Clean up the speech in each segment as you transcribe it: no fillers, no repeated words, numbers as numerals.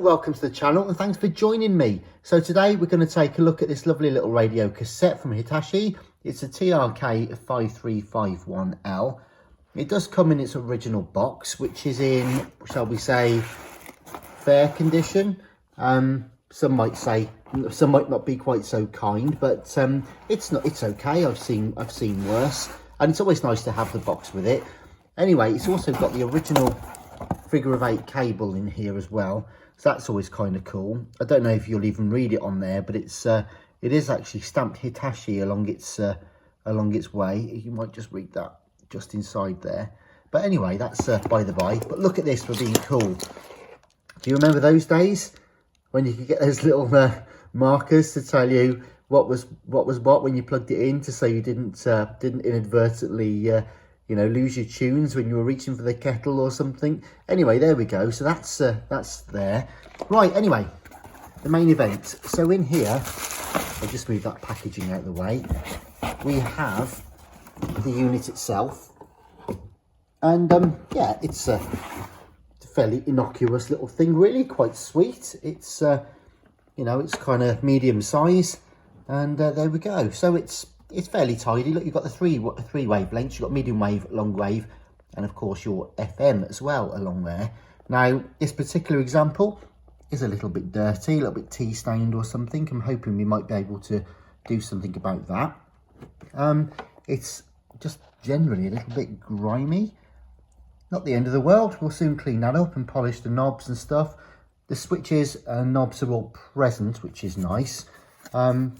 welcome to the channel and thanks for joining me. So today we're going to take a look at this lovely little radio cassette from Hitachi. It's a TRK-5351L. It does come in its original box, which is in, shall we say, fair condition. Some might say, some might not be quite so kind, but it's okay. I've seen worse, and it's always nice to have the box with it. Anyway, it's also got the original figure of 8 cable in here as well, so that's always kind of cool. I don't know if you'll even read it on there, but it is actually stamped Hitachi along its way. You might just read that just inside there, but anyway, that's by the by. But look at this for being cool. Do you remember those days when you could get those little markers to tell you what was what when you plugged it in, to say you didn't inadvertently lose your tunes when you were reaching for the kettle or something? Anyway, there we go. So that's there. Right, anyway, the main event. So in here, I'll just move that packaging out of the way. We have the unit itself. And yeah, it's a fairly innocuous little thing, really, quite sweet. It's, it's kind of medium size. And there we go. So it's fairly tidy. Look, you've got the three wavelengths. You've got medium wave, long wave, and of course your FM as well along there. Now, this particular example is a little bit dirty, a little bit tea stained or something. I'm hoping we might be able to do something about that. It's just generally a little bit grimy. Not the end of the world. We'll soon clean that up and polish the knobs and stuff. The switches and knobs are all present, which is nice. And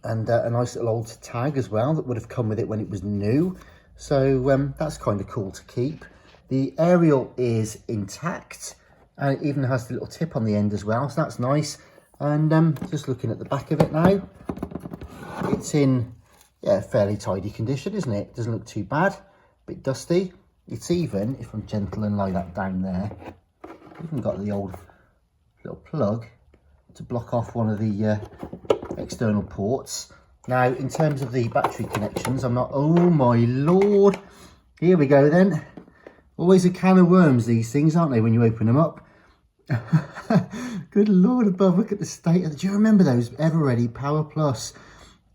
a nice little old tag as well that would have come with it when it was new. So that's kind of cool to keep. The aerial is intact, and it even has the little tip on the end as well, so that's nice. And just looking at the back of it now, it's in fairly tidy condition, isn't it? Doesn't look too bad. A bit dusty. It's even, if I'm gentle and lie that down there, even got the old little plug to block off one of the external ports. Now, in terms of the battery connections, I'm not, oh my lord, here we go then. Always a can of worms, these things, aren't they, when you open them up? Good lord above, look at the state of do you remember those Ever Ready Power Plus?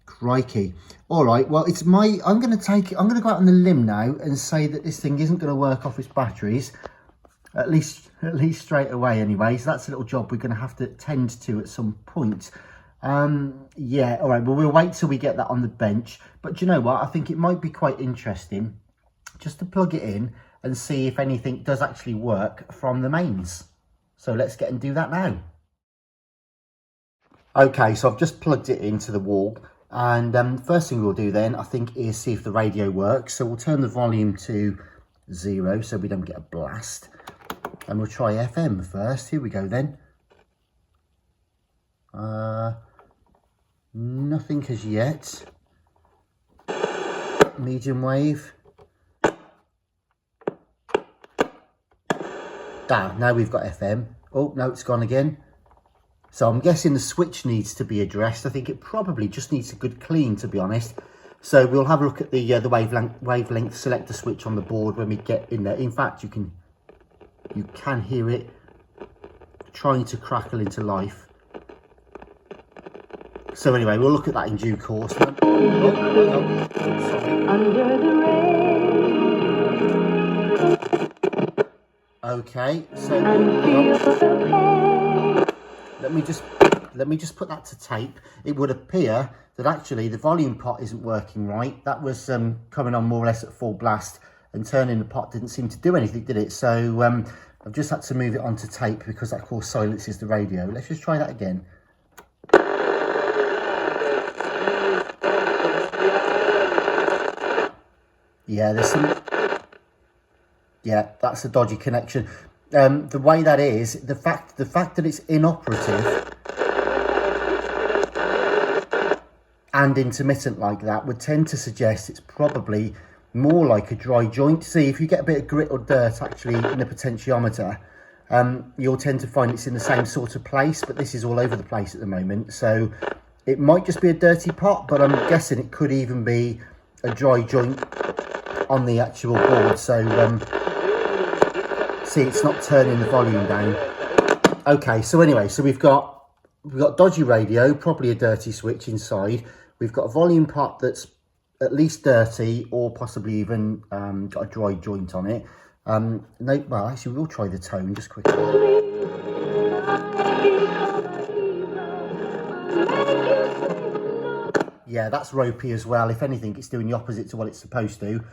Crikey. All right, well, I'm going to go out on the limb now and say that this thing isn't going to work off its batteries, at least straight away anyway. So that's a little job we're going to have to tend to at some point. Yeah, all right, well, we'll wait till we get that on the bench. But do you know what? I think it might be quite interesting just to plug it in and see if anything does actually work from the mains. So let's get and do that now. Okay, so I've just plugged it into the wall. And first thing we'll do then, I think, is see if the radio works. So we'll turn the volume to 0 so we don't get a blast. And we'll try FM first. Here we go then. Nothing as yet. Medium wave. Now we've got FM. Oh, no, it's gone again. So I'm guessing the switch needs to be addressed. I think it probably just needs a good clean, to be honest. So we'll have a look at the wavelength selector switch on the board when we get in there. In fact, you can hear it trying to crackle into life. So anyway, we'll look at that in due course. Under the rain. Okay, so let me just put that to tape. It would appear that actually the volume pot isn't working right. That was coming on more or less at full blast, and turning the pot didn't seem to do anything, did it? So I've just had to move it onto tape because that, of course, silences the radio. Let's just try that again. Yeah, that's a dodgy connection. The way that is, the fact that it's inoperative and intermittent like that would tend to suggest it's probably more like a dry joint. See, if you get a bit of grit or dirt actually in the potentiometer, you'll tend to find it's in the same sort of place, but this is all over the place at the moment. So it might just be a dirty pot, but I'm guessing it could even be a dry joint on the actual board. So see, it's not turning the volume down. Okay, so anyway, so we've got dodgy radio, probably a dirty switch inside. We've got a volume pot that's at least dirty, or possibly even got a dry joint on it. No, well, actually, we'll try the tone just quickly. Yeah, that's ropey as well. If anything, it's doing the opposite to what it's supposed to.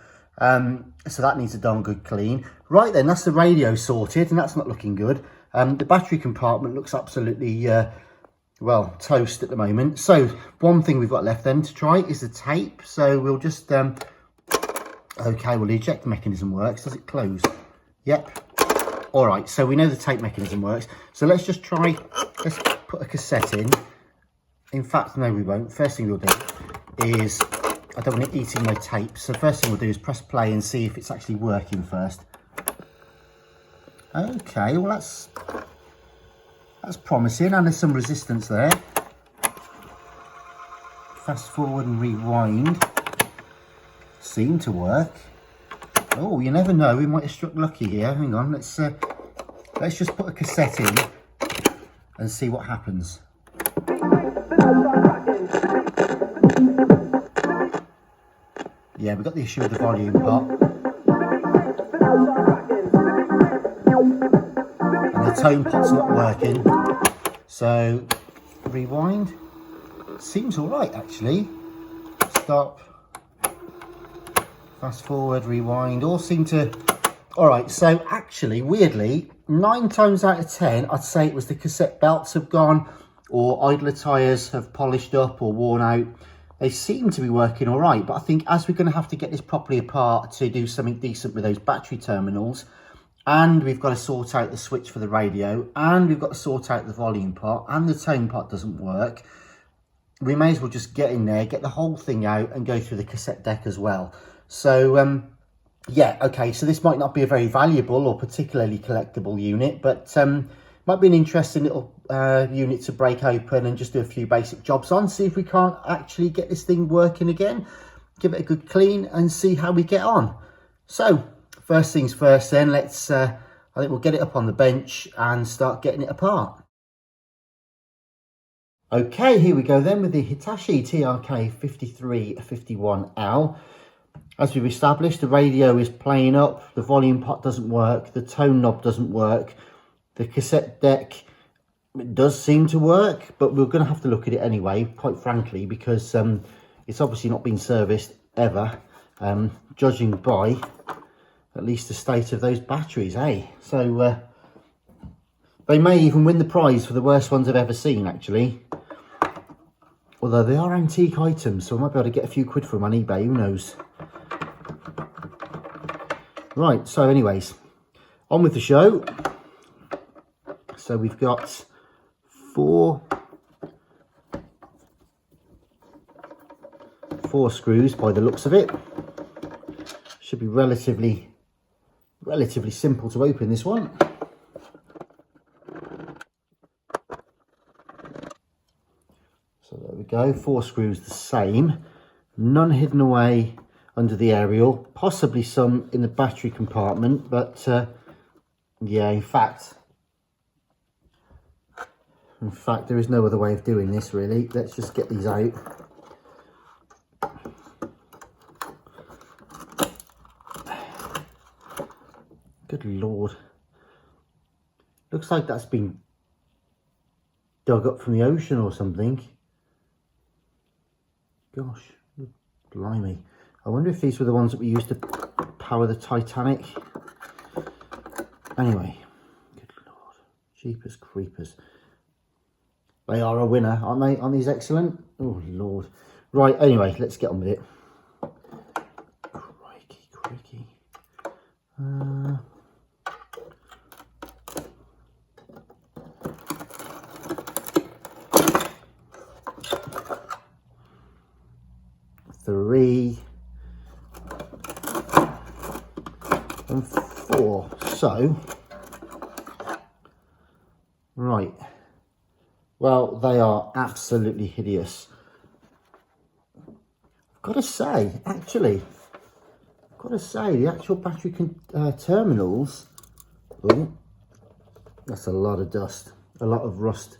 So that needs a darn good clean. Right then, that's the radio sorted, and that's not looking good. The battery compartment looks absolutely, well, toast at the moment. So one thing we've got left then to try is the tape. So we'll just, okay, well, the eject mechanism works. Does it close? Yep. All right, so we know the tape mechanism works. So let's just try, let's put a cassette in. In fact, no, we won't. First thing we'll do is, I don't want it eating my tape. So first thing we'll do is press play and see if it's actually working first. Okay, well that's promising, and there's some resistance there. Fast forward and rewind. Seem to work. Oh, you never know, we might have struck lucky here. Hang on, let's just put a cassette in and see what happens. Yeah, we've got the issue with the volume pot. And the tone pot's not working. So, rewind. Seems alright actually. Stop. Fast forward, rewind. All seem to... Alright, so actually, weirdly, 9 times out of 10, I'd say it was the cassette belts have gone, or idler tyres have polished up or worn out. They seem to be working all right, but I think as we're going to have to get this properly apart to do something decent with those battery terminals, and we've got to sort out the switch for the radio, and we've got to sort out the volume pot, and the tone pot doesn't work, we may as well just get in there, get the whole thing out, and go through the cassette deck as well. So, yeah, okay, so this might not be a very valuable or particularly collectible unit, but might be an interesting little unit to break open and just do a few basic jobs on, see if we can't actually get this thing working again, give it a good clean and see how we get on. So first things first then, let's I think we'll get it up on the bench and start getting it apart. Okay, here we go then with the Hitachi TRK-5351L. As we've established, the radio is playing up, the volume pot doesn't work, the tone knob doesn't work. The cassette deck does seem to work, but we're going to have to look at it anyway, quite frankly, because it's obviously not been serviced ever, judging by at least the state of those batteries, eh? So they may even win the prize for the worst ones I've ever seen, actually. Although they are antique items, so I might be able to get a few quid for them on eBay, who knows? Right, so anyways, on with the show. So we've got four screws by the looks of it. Should be relatively simple to open this one. So there we go, 4 screws the same, none hidden away under the aerial, possibly some in the battery compartment, but yeah, in fact there is no other way of doing this really. Let's just get these out. Good Lord. Looks like that's been dug up from the ocean or something. Gosh, blimey. I wonder if these were the ones that we used to power the Titanic. Anyway, good Lord. Jeepers creepers. They are a winner, aren't they? Aren't these excellent? Oh, Lord. Right, anyway, let's get on with it. Crikey, crikey. Three and 4. So, right. Well, they are absolutely hideous. I've got to say, actually, the actual battery terminals, oh, that's a lot of dust. a lot of rust.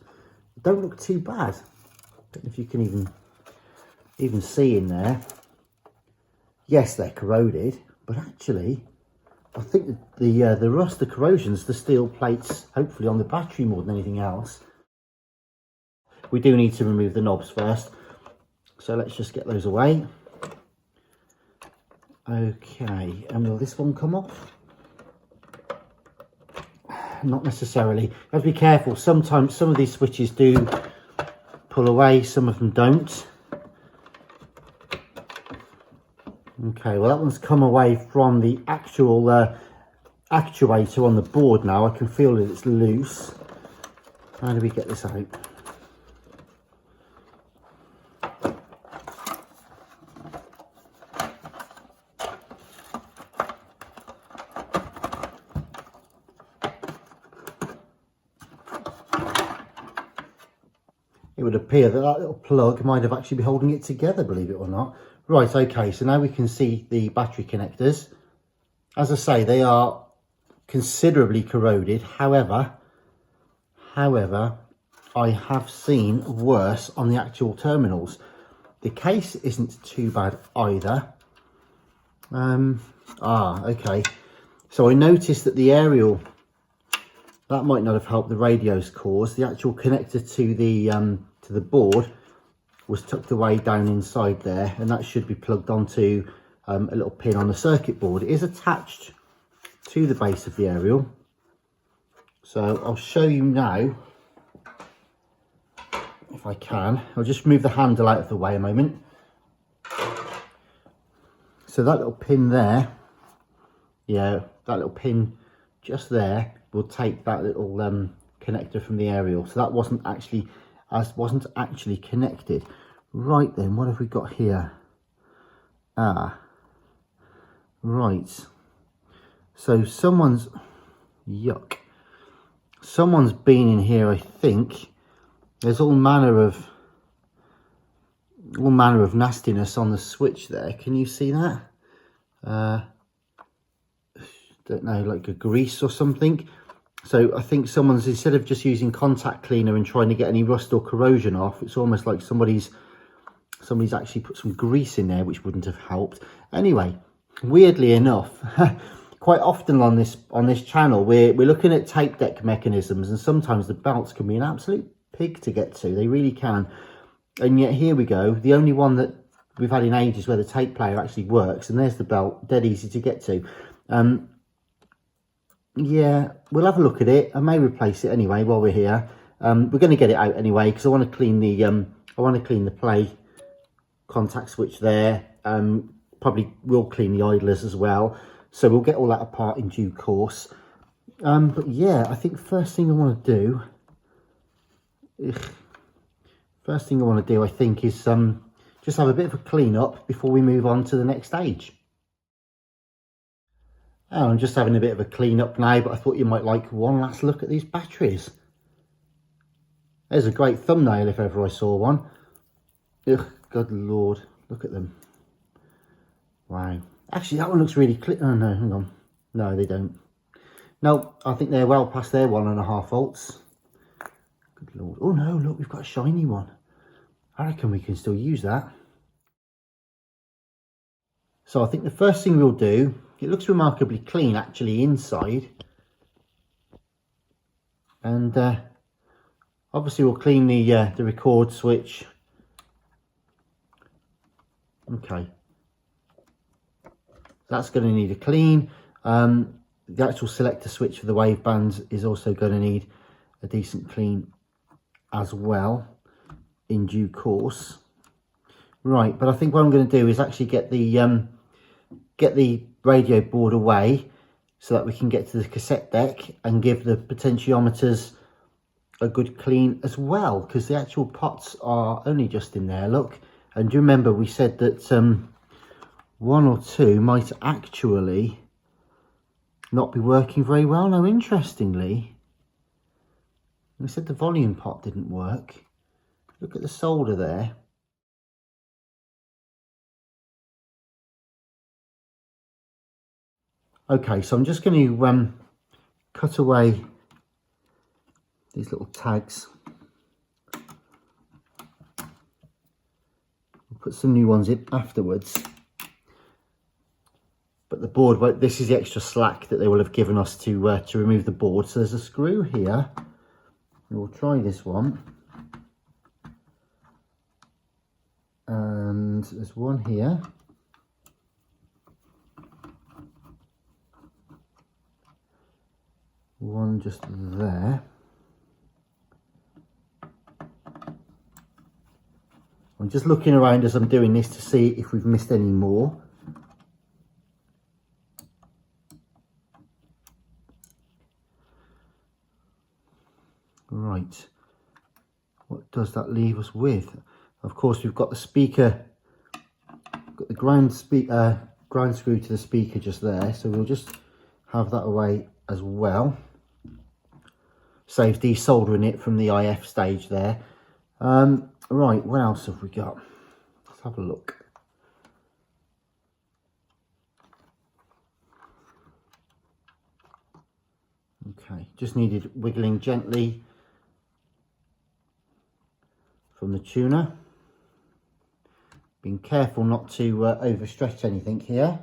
Don't look too bad. Don't know if you can even see in there. Yes, they're corroded, but actually I think the rust, the corrosion's the steel plates, hopefully on the battery more than anything else. We do need to remove the knobs first, so let's just get those away. Okay, and will this one come off? Not necessarily. You have to be careful. Sometimes some of these switches do pull away, some of them don't. Okay, well that one's come away from the actual actuator on the board now. I can feel that it's loose. How do we get this out? It would appear that that little plug might have actually been holding it together, believe it or not. Right, okay, so now we can see the battery connectors. As I say, they are considerably corroded. However, I have seen worse on the actual terminals. The case isn't too bad either. Okay. So I noticed that the aerial, that might not have helped the radio's cause. The actual connector to the board was tucked away down inside there, and that should be plugged onto a little pin on the circuit board. It is attached to the base of the aerial, so I'll show you now if I can. I'll just move the handle out of the way a moment. So that little pin there, yeah, that little pin just there will take that little connector from the aerial. So that wasn't actually connected. Right then, what have we got here? Right, so someone's been in here, I think. There's all manner of nastiness on the switch there. Can you see that? Don't know, like a grease or something. So I think someone's, instead of just using contact cleaner and trying to get any rust or corrosion off, it's almost like somebody's actually put some grease in there, which wouldn't have helped. Anyway, weirdly enough, quite often on this channel, we're looking at tape deck mechanisms, and sometimes the belts can be an absolute pig to get to. They really can. And yet here we go, the only one that we've had in ages where the tape player actually works, and there's the belt, dead easy to get to. Yeah, we'll have a look at it. I may replace it anyway while we're here. We're going to get it out anyway because I want to clean the play contact switch there. Probably will clean the idlers as well. So we'll get all that apart in due course. But yeah, I think first thing I want to do, I think, is just have a bit of a clean up before we move on to the next stage. Oh, I'm just having a bit of a clean up now, but I thought you might like one last look at these batteries. There's a great thumbnail if ever I saw one. Ugh, good lord, look at them. Wow. Actually, that one looks really clear. Oh no, hang on. No, they don't. No, I think they're well past their 1.5 volts. Good lord. Oh no, look, we've got a shiny one. I reckon we can still use that. So I think the first thing we'll do, it looks remarkably clean actually inside. And obviously we'll clean the record switch. Okay. That's going to need a clean. The actual selector switch for the wave bands is also going to need a decent clean as well in due course. Right, but I think what I'm going to do is actually get the radio board away so that we can get to the cassette deck and give the potentiometers a good clean as well, because the actual pots are only just in there, look. And do you remember we said that one or two might actually not be working very well? Now, interestingly, we said the volume pot didn't work. Look at the solder there. Okay, so I'm just going to cut away these little tags. We'll put some new ones in afterwards. But the board, this is the extra slack that they will have given us to remove the board. So there's a screw here. We'll try this one. And there's one here. One just there. I'm just looking around as I'm doing this to see if we've missed any more. Right, what does that leave us with? Of course, we've got the speaker, got the ground screw to the speaker just there, so we'll just have that away as well. Saves desoldering it from the IF stage there. Right, what else have we got? Let's have a look. Okay, just needed wiggling gently from the tuner. Being careful not to overstretch anything here.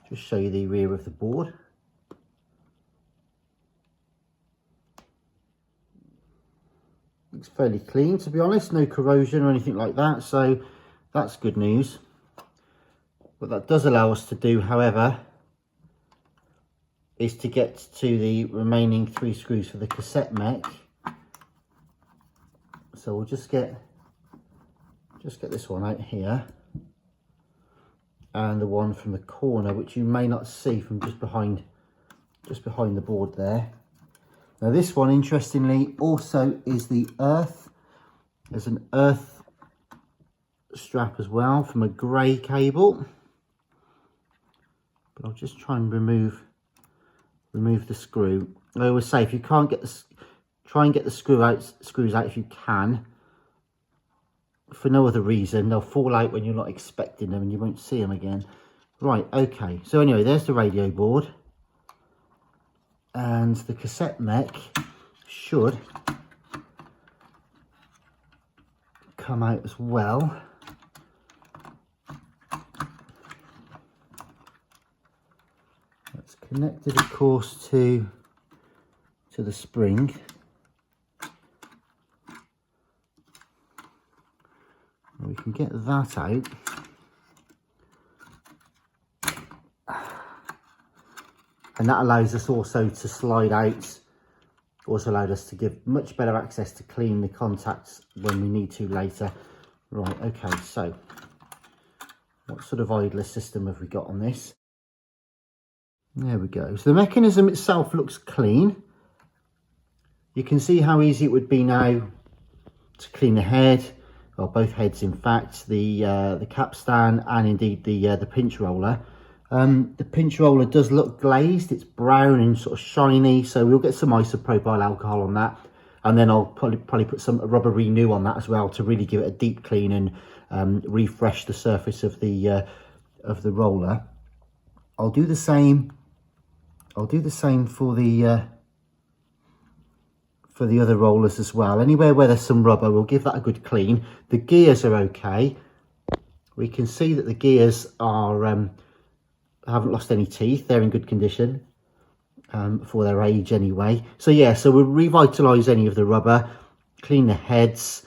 Just show you the rear of the board. Looks fairly clean, to be honest, no corrosion or anything like that, so that's good news. What that does allow us to do, however, is to get to the remaining 3 screws for the cassette mech. So we'll just get this one out here, and the one from the corner, which you may not see from just behind the board there. Now this one, interestingly, also is the earth. There's an earth strap as well from a grey cable. But I'll just try and remove the screw. I always say, if you can't get try and get the screws out if you can. For no other reason, they'll fall out when you're not expecting them and you won't see them again. Right, okay. So anyway, there's the radio board. And the cassette mech should come out as well. That's connected, of course, to the spring. We can get that out. And that allows us also to slide out, also allowed us to give much better access to clean the contacts when we need to later. Right, okay, so what sort of idler system have we got on this? There we go. So the mechanism itself looks clean. You can see how easy it would be now to clean the head, or both heads in fact, the capstan and indeed the pinch roller. The pinch roller does look glazed. It's brown and sort of shiny, so we'll get some isopropyl alcohol on that, and then I'll probably put some rubber renew on that as well to really give it a deep clean and refresh the surface of the roller. I'll do the same for the other rollers as well. Anywhere where there's some rubber, we'll give that a good clean. The gears are okay. We can see that the gears are haven't lost any teeth. They're in good condition for their age anyway. So yeah, so we'll revitalise any of the rubber, clean the heads,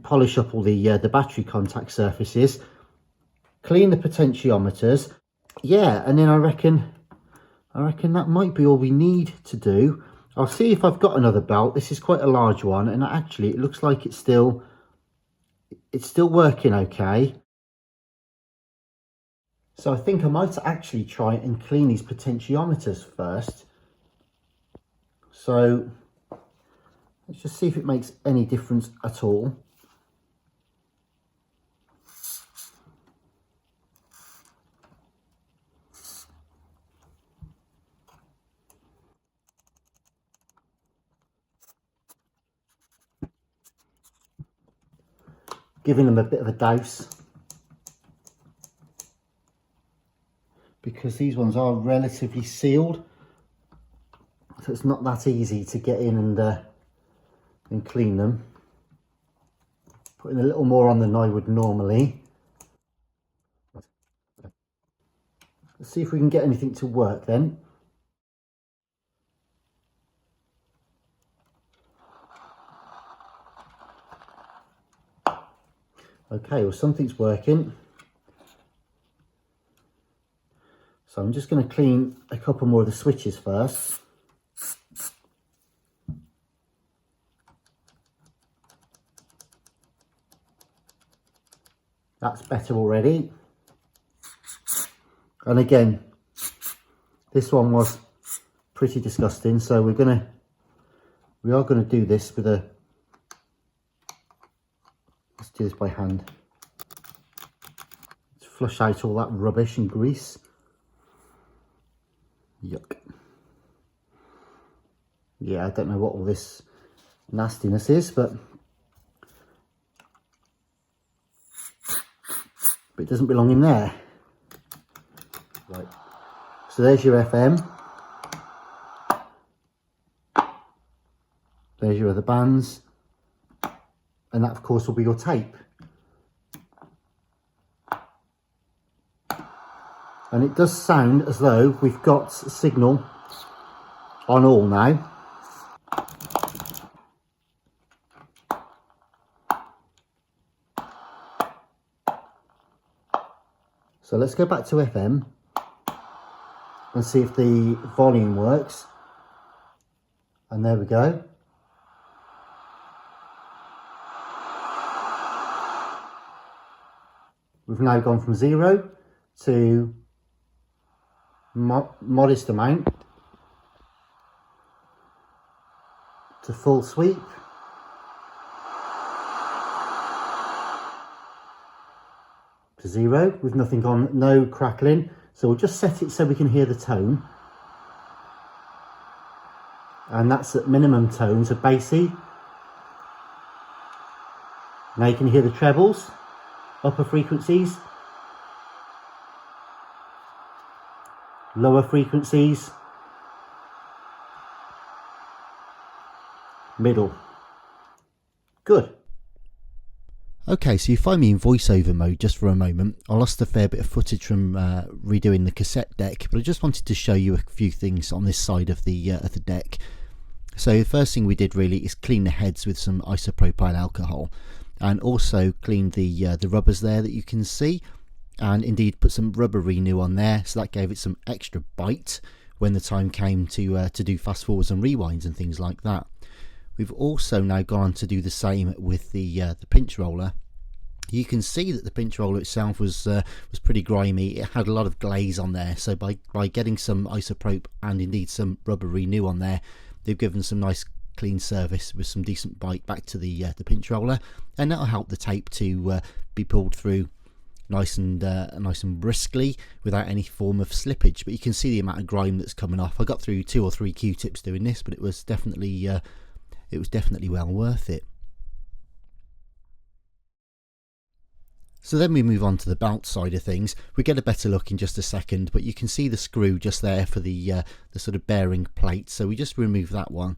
polish up all the battery contact surfaces, clean the potentiometers. Yeah, and then I reckon that might be all we need to do. I'll see if I've got another belt. This is quite a large one, and actually it looks like it's still working okay. So I think I might actually try and clean these potentiometers first. So let's just see if it makes any difference at all. Giving them a bit of a douse, because these ones are relatively sealed. so it's not that easy to get in and clean them. Putting a little more on than I would normally. Let's see if we can get anything to work then. Okay, well, something's working. So I'm just going to clean a couple more of the switches first. That's better already. And again, this one was pretty disgusting, so we are gonna do this with a, let's do this by hand. Let's flush out all that rubbish and grease. Yuck. Yeah, I don't know what all this nastiness is, but it doesn't belong in there. Right, so there's your FM. There's your other bands. And that, of course, will be your tape. And it does sound as though we've got a signal on all now. So let's go back to FM and see if the volume works. And there we go. We've now gone from 0 to modest amount to full sweep. To 0 with nothing on, no crackling. So we'll just set it so we can hear the tone. And that's at minimum tone, so bassy. Now you can hear the trebles, upper frequencies, lower frequencies, middle. Good. Okay, so you find me in voiceover mode just for a moment. I lost a fair bit of footage from redoing the cassette deck, but I just wanted to show you a few things on this side of the deck. So the first thing we did really is clean the heads with some isopropyl alcohol, and also clean the rubbers there that you can see, and indeed put some rubber renew on there, so that gave it some extra bite when the time came to do fast forwards and rewinds and things like that. We've also now gone on to do the same with the pinch roller. You can see that the pinch roller itself was pretty grimy. It had a lot of glaze on there, so by getting some isoprop and indeed some rubber renew on there, they've given some nice clean surface with some decent bite back to the pinch roller, and that'll help the tape to be pulled through nice and briskly without any form of slippage. But you can see the amount of grime that's coming off. I got through 2 or 3 Q-tips doing this, but it was definitely well worth it. So then we move on to the belt side of things. We get a better look in just a second, but you can see the screw just there for the sort of bearing plate. So we just remove that one.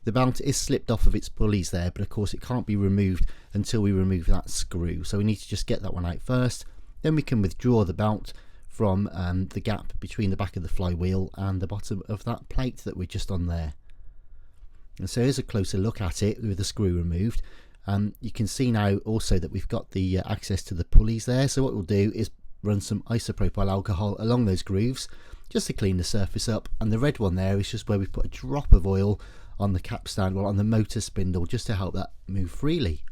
The belt is slipped off of its pulleys there, but of course it can't be removed until we remove that screw. So we need to just get that one out first. Then we can withdraw the belt from the gap between the back of the flywheel and the bottom of that plate that we're just on there. And so here's a closer look at it with the screw removed. You can see now also that we've got the access to the pulleys there. So what we'll do is run some isopropyl alcohol along those grooves just to clean the surface up. And the red one there is just where we put a drop of oil on the capstan, well, on the motor spindle, just to help that move freely.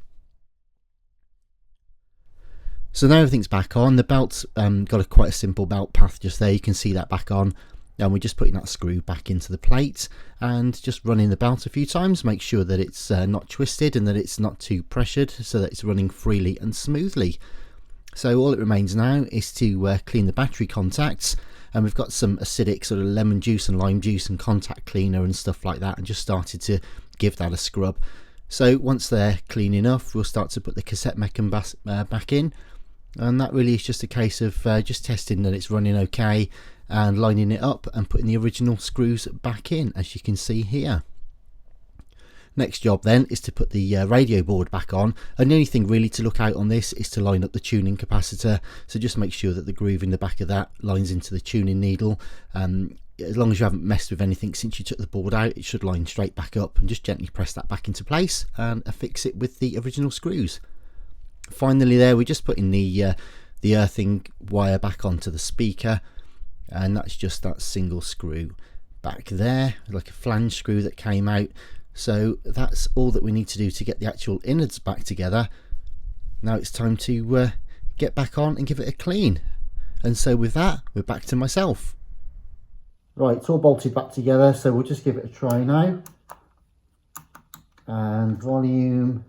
So now everything's back on. The belt's got quite a simple belt path just there. You can see that back on. And we're just putting that screw back into the plate and just running the belt a few times. Make sure that it's not twisted and that it's not too pressured, so that it's running freely and smoothly. So all it remains now is to clean the battery contacts, and we've got some acidic sort of lemon juice and lime juice and contact cleaner and stuff like that, and just started to give that a scrub. So once they're clean enough, we'll start to put the cassette mechanism back in. And that really is just a case of just testing that it's running okay, and lining it up and putting the original screws back in, as you can see here. Next job then is to put the radio board back on, and the only thing really to look out on this is to line up the tuning capacitor. So just make sure that the groove in the back of that lines into the tuning needle. As long as you haven't messed with anything since you took the board out, it should line straight back up, and just gently press that back into place and affix it with the original screws. Finally there, we're just putting the earthing wire back onto the speaker, and that's just that single screw back there, like a flange screw that came out. So that's all that we need to do to get the actual innards back together. Now it's time to get back on and give it a clean. And so with that, we're back to myself. Right, it's all bolted back together, so we'll just give it a try now. And volume.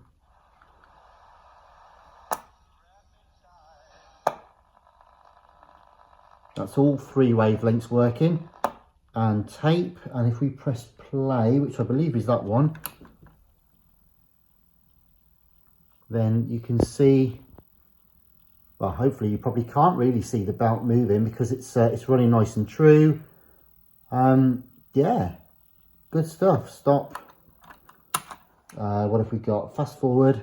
That's all 3 wavelengths working. And tape, and if we press play, which I believe is that one, then you can see, well, hopefully you probably can't really see the belt moving because it's running nice and true. Yeah, good stuff. Stop. What have we got? Fast forward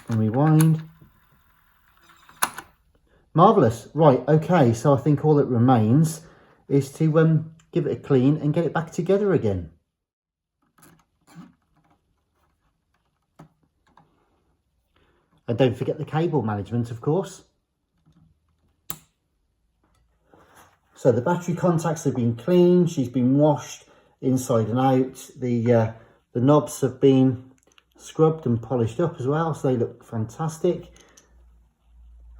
and rewind. Marvellous. Right, okay, so I think all that remains is to give it a clean and get it back together again. And don't forget the cable management, of course. So the battery contacts have been cleaned, she's been washed inside and out. The knobs have been scrubbed and polished up as well, so they look fantastic.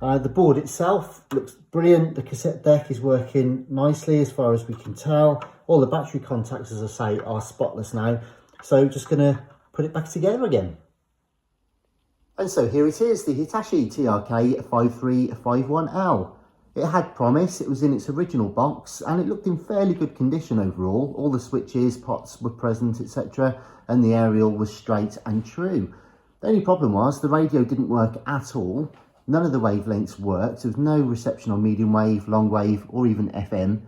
The board itself looks brilliant. The cassette deck is working nicely as far as we can tell. All the battery contacts, as I say, are spotless now. So just going to put it back together again. And so here it is, the Hitachi TRK-5351L. It had promise, it was in its original box, and it looked in fairly good condition overall. All the switches, pots were present, etc. And the aerial was straight and true. The only problem was the radio didn't work at all. None of the wavelengths worked. There was no reception on medium wave, long wave, or even FM.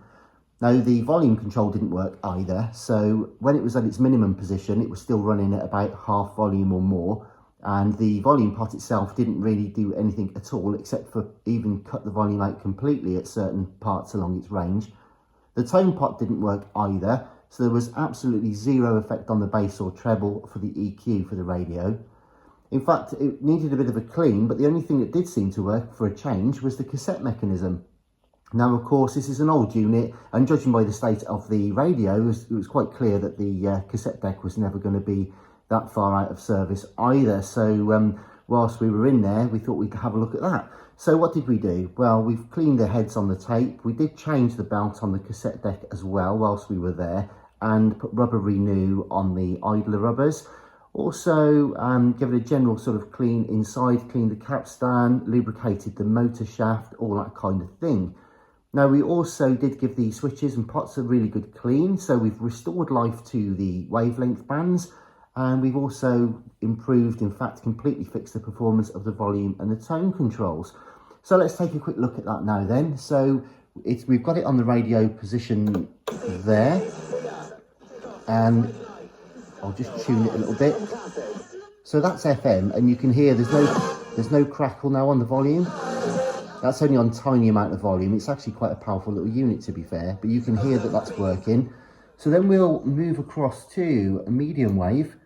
Now, the volume control didn't work either. So when it was at its minimum position, it was still running at about half volume or more. And the volume pot itself didn't really do anything at all, except for even cut the volume out completely at certain parts along its range. The tone pot didn't work either. So there was absolutely zero effect on the bass or treble for the EQ for the radio. In fact, it needed a bit of a clean, but the only thing that did seem to work for a change was the cassette mechanism. Now, of course, this is an old unit, and judging by the state of the radio, it was quite clear that the cassette deck was never going to be that far out of service either. So whilst we were in there, we thought we'd have a look at that. So what did we do? Well, we've cleaned the heads on the tape. We did change the belt on the cassette deck as well whilst we were there, and put rubber renew on the idler rubbers. Also, give it a general sort of clean inside, cleaned the capstan, lubricated the motor shaft, all that kind of thing. Now, we also did give the switches and pots a really good clean, so we've restored life to the wavelength bands, and we've also improved, in fact, completely fixed the performance of the volume and the tone controls. So let's take a quick look at that now then. So we've got it on the radio position there, and I'll just tune it a little bit. So that's FM, and you can hear there's no crackle now on the volume. That's only on a tiny amount of volume. It's actually quite a powerful little unit, to be fair, but you can hear that that's working. So then we'll move across to a medium wave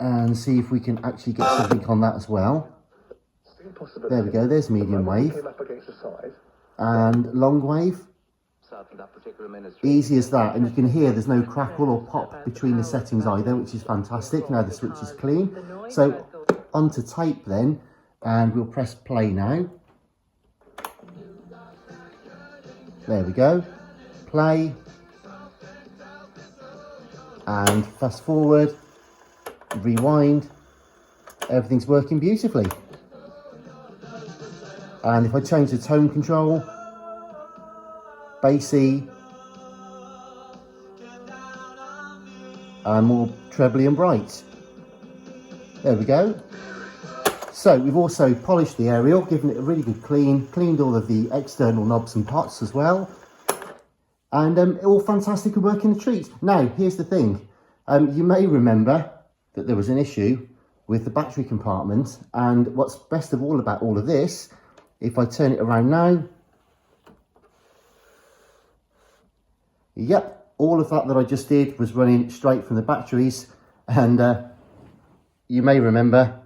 and see if we can actually get something on that as well. There we go, there's medium wave. And long wave. Easy as that, and you can hear there's no crackle or pop between the settings either, which is fantastic. Now the switch is clean. So onto tape then, and we'll press play now. There we go. Play. And fast forward, rewind. Everything's working beautifully. And if I change the tone control, bassy, and more trebly and bright. There we go. So we've also polished the aerial, given it a really good clean, cleaned all of the external knobs and pots as well. And all fantastic and working a treat. Now, here's the thing. You may remember that there was an issue with the battery compartment, and what's best of all about all of this, if I turn it around now, yep, all of that I just did was running straight from the batteries. And you may remember,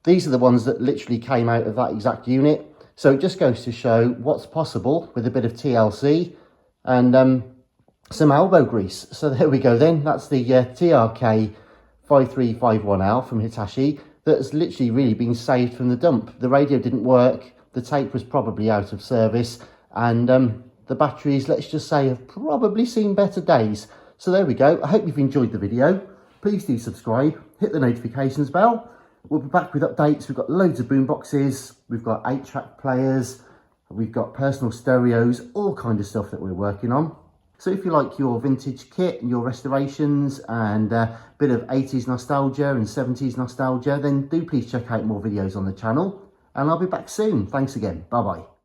these are the ones that literally came out of that exact unit. So it just goes to show what's possible with a bit of TLC and some elbow grease. So there we go then. That's the TRK-5351L from Hitachi that's literally really been saved from the dump. The radio didn't work, the tape was probably out of service, and the batteries, let's just say, have probably seen better days. So there we go. I hope you've enjoyed the video. Please do subscribe, hit the notifications bell. We'll be back with updates. We've got loads of boom boxes, we've got 8-track players, we've got personal stereos, all kind of stuff that we're working on. So if you like your vintage kit and your restorations and a bit of 80s nostalgia and 70s nostalgia, then do please check out more videos on the channel. And I'll be back soon. Thanks again. Bye-bye.